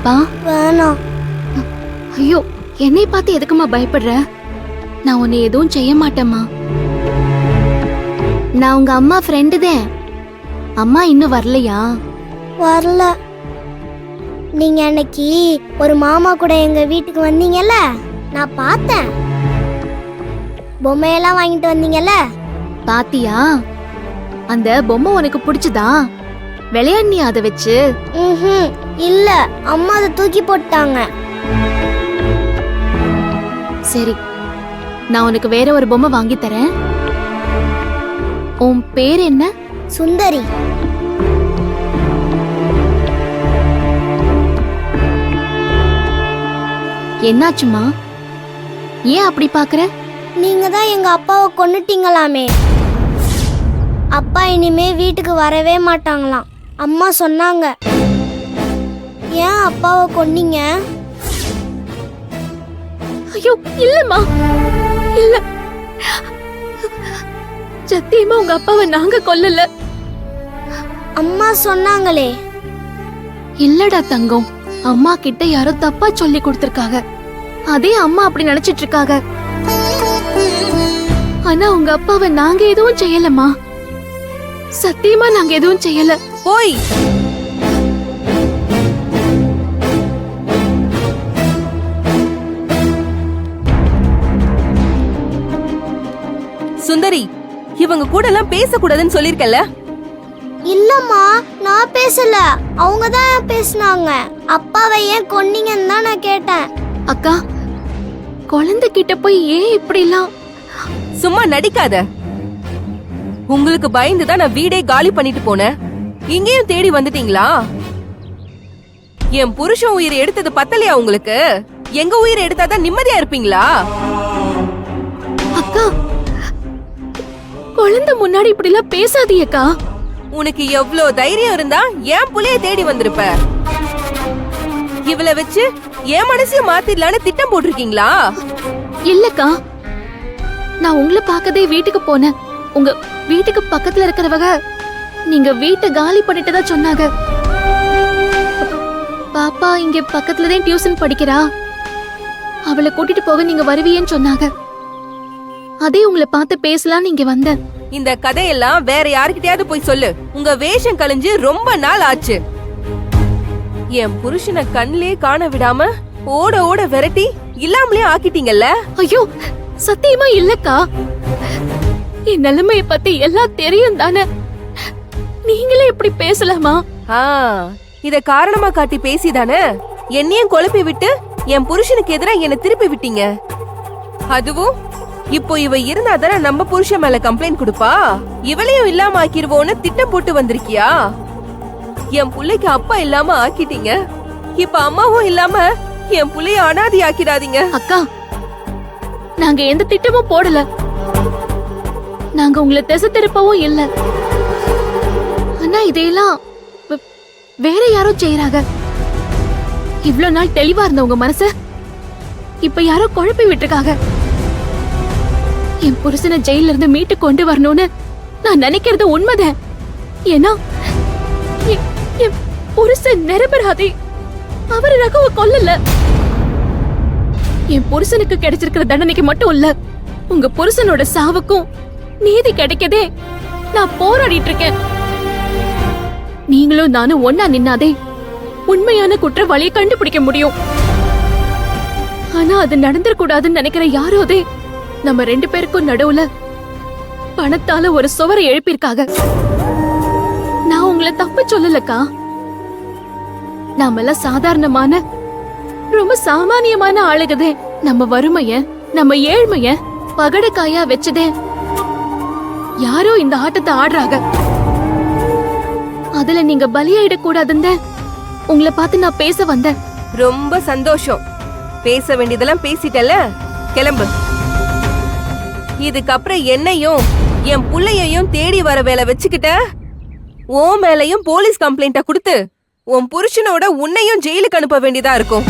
பாப்பா? வேணாம். ஐயோ, என்னை பார்த்து எதுக்குமா பயப்படுற? நான் உன்னை எதுவும் செய்ய மாட்டேம்மா. நான் உங்க அம்மா ஃப்ரெண்டு தான். அம்மா இன்னும் வரலையா? வரல. நீங்க அன்னைக்கு ஒரு மாமா கூட எங்க வீட்டுக்கு வந்தீங்கல்ல, நான் பார்த்தேன். பொம்மையெல்லாம் வாங்கிட்டு வந்தீங்கல்ல. பாத்தியா? அந்த பொம்மை உனக்கு பிடிச்சதா? விளையாடினியா அதை வச்சு? இல்ல, அம்மா அதை தூக்கி போட்டாங்க. சரி, நான் உனக்கு வேற ஒரு பொம்மை வாங்கி தரேன். உன் பேர் என்ன? சுந்தரி. என்னாச்சுமா? ஏன் அப்படி பாக்குற? நீங்க தான் எங்க அப்பாவை கொன்னுட்டீங்களாமே. அப்பா இனிமே வீட்டுக்கு வரவே மாட்டாங்களாம். அம்மா சொன்னாங்க. ஏன் அப்பாவை கொன்னீங்க? ஐயோ, இல்லம்மா, இல்ல. சத்தியமா உங்க அப்பாவை நாங்க கொல்லல. அம்மா சொன்னாங்களே. இல்லடா தங்கம், அம்மா கிட்ட யாரோ தப்பா சொல்லி கொடுத்திருக்காங்க. அதே அம்மா அப்படி நினைச்சிட்டு இருக்காங்க. ஆனா உங்க அப்பாவை நாங்க எதுவும் செய்யலமா. சத்தியமா நாங்க எதுவும் செய்யல. போய் சுந்தரி, இவங்க கூட எல்லாம் பேசக்கூடாதுன்னு சொல்லிருக்கல. இல்லம்மா, நான் பேசல. அவங்க தான் பேசினாங்க. அப்பாவை ஏன் கொன்னீங்கன்னு தான் நான் கேட்டேன். அக்கா, குழந்தை கிட்ட போய் ஏன் இப்படிலாம்? சும்மா நடிக்காத. உங்களுக்கு பயந்துதான் நான் வீடே காலி பண்ணிட்டு போனேன். இங்கேயும் தேடி வந்துட்டீங்களா? என் புருஷன் உயிரை எடுத்தது பத்தலையா உங்களுக்கு? எங்க உயிரை எடுத்தாதான் நிம்மதியா இருப்பீங்களா? அக்கா, குழந்தை முன்னாடி இப்படி எல்லாம் பேசாதீங்கக்கா. உனக்கு எவ்வளவு தைரியம் இருந்தா என் புள்ளைய தேடி வந்திருப்ப. இவளை வச்சு என் மனசையும் மாத்திடலான்னு திட்டம் போட்டிருக்கீங்களா? இல்லக்கா, நான் உங்களை பார்க்கதே வீட்டுக்கு போனேன். உங்க வீட்டுக்கு பக்கத்துல இருக்கிறவங்க நீங்க வீட்டை காலி பண்ணிட்டதா சொன்னாங்க. பாப்பா இங்க பக்கத்துலதான் டியூஷன் படிக்கிறா, அவளை கூட்டிட்டு போக நீங்க வருவீன்னு சொன்னாங்க. அதே உங்களை பார்த்து பேசலான்னு இங்க வந்தேன். இந்த கதையெல்லாம் வேற யாருக்கிட்டயாவது போய் சொல்லு. உங்க வேஷம் கழிஞ்சு ரொம்ப நாள் ஆச்சு. என் புருஷனை கண்ணிலே காண விடாம ஓட ஓட விரட்டி இல்லாமலே ஆக்கிட்டீங்கல்ல. ஐயோ, சத்தியமா இல்லக்கா. என் நிலைமைய பத்தி எல்லாம் தெரியும் தானே. நீங்களே இப்படி பேசலாமா? இத காரணமா காட்டி பேசிதானே என்னையும் குழப்பி விட்டு என் புருஷனுக்கு எதிராக என்ன திருப்பி விட்டீங்க. அதுவும் இப்போ இவ இருந்தாதானே நம்ம புருஷன் மேல கம்ப்ளைண்ட் கொடுப்பா. இவளையும் இல்லாம ஆக்கிருவோன்னு திட்டம் போட்டு வந்திருக்கியா? என் புள்ளைக்கு அப்பா இல்லாம ஆக்கிட்டீங்க. இப்ப அம்மாவும் இல்லாம என் புள்ளைய அனாதி ஆக்கிடாதீங்க. அக்கா, நாங்க எந்த திட்டமும் போடல. நாங்க உங்களை திசை திருப்பவும் இல்ல. ஆனா இதையெல்லாம் வேற யாரோ செய்யறாங்க. இவ்வளவு நாள் தெளிவா இருந்த உங்க மனச இப்ப யாரோ குழப்பி விட்டுருக்காங்க. என் புருஷனை ஜெயில இருந்து மீட்டு கொண்டு வரணும்னு நான் நினைக்கிறது உண்மைதான். ஏன்னா என் புருஷன் நிரபராதி. அவரு ரகுவ கொல்லல. என் புருஷனுக்கு கிடைச்சிருக்கிற தண்டனைக்கு மட்டும் இல்ல, உங்க புருஷனோட சாவுக்கும் நீதி கிடைக்கதே நான் போராடிட்டு இருக்கேன். நீங்களும் நானும் ஒன்னா நின்னாதே உண்மையான குற்றவாளியை கண்டுபிடிக்க முடியும். ஆனா அது நடந்துடக்கூடாதுன்னு நினைக்கிற யாரோதே நம்ம ரெண்டு பேருக்கும் நடுவுல பணத்தால ஒரு சுவரை எழுப்பியிருக்காங்க. நான் உங்களை தப்பு சொல்லலக்கா. நாமெல்லாம் சாதாரணமான ரொம்ப சாமானியமான ஆளுகதே. நம்ம வறுமைய நம்ம ஏழ்மைய பகடக்காயா வச்சதே யாரோ இந்த ஆட்டத்தை ஆடுறாங்க. அதுல நீங்க பலியாயிடக்கூடாதுன்னு உங்களை பார்த்து நான் பேச வந்தேன். ரொம்ப சந்தோஷம். பேச வேண்டியதெல்லாம் பேசிட்டல, கிளம்பு. இதுக்கப்புறம் என்னையும் என் புள்ளையையும் தேடி வர வேலை வச்சுக்கிட்ட உன் மேலையும் போலீஸ் கம்ப்ளைண்ட கொடுத்து உன் புருஷனோட உன்னையும் ஜெயிலுக்கு அனுப்ப வேண்டியதா இருக்கும்.